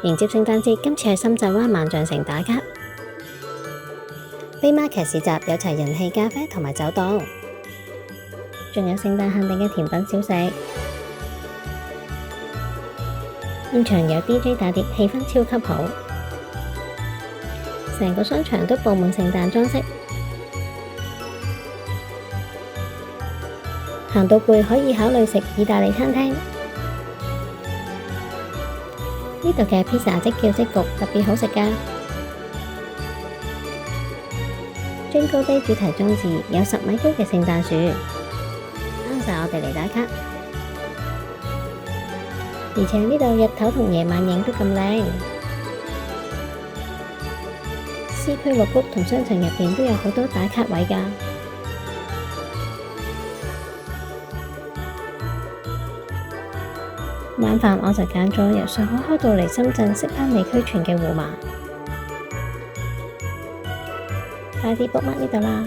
迎接聖誕節，今次去深圳灣萬象城打卡。飛馬劇市集有齊人氣咖啡同埋酒檔，仲有聖誕限定嘅甜品小食。現場有 DJ 打碟，氣氛超級好，成個商場都佈滿聖誕裝飾。行到攰可以考慮食意大利餐廳，呢度嘅披薩即叫即焗，特別好食㗎。Jingle Bell 主題裝置有10米高嘅聖誕樹，啱晒我哋嚟打卡。而且呢度日頭同夜晚影都咁靚。C 區綠谷同商場入邊都有好多打卡位㗎。晚飯我就揀咗由上海開到嚟深圳適啱美區全嘅胡麻，快啲 book mark 呢度啦！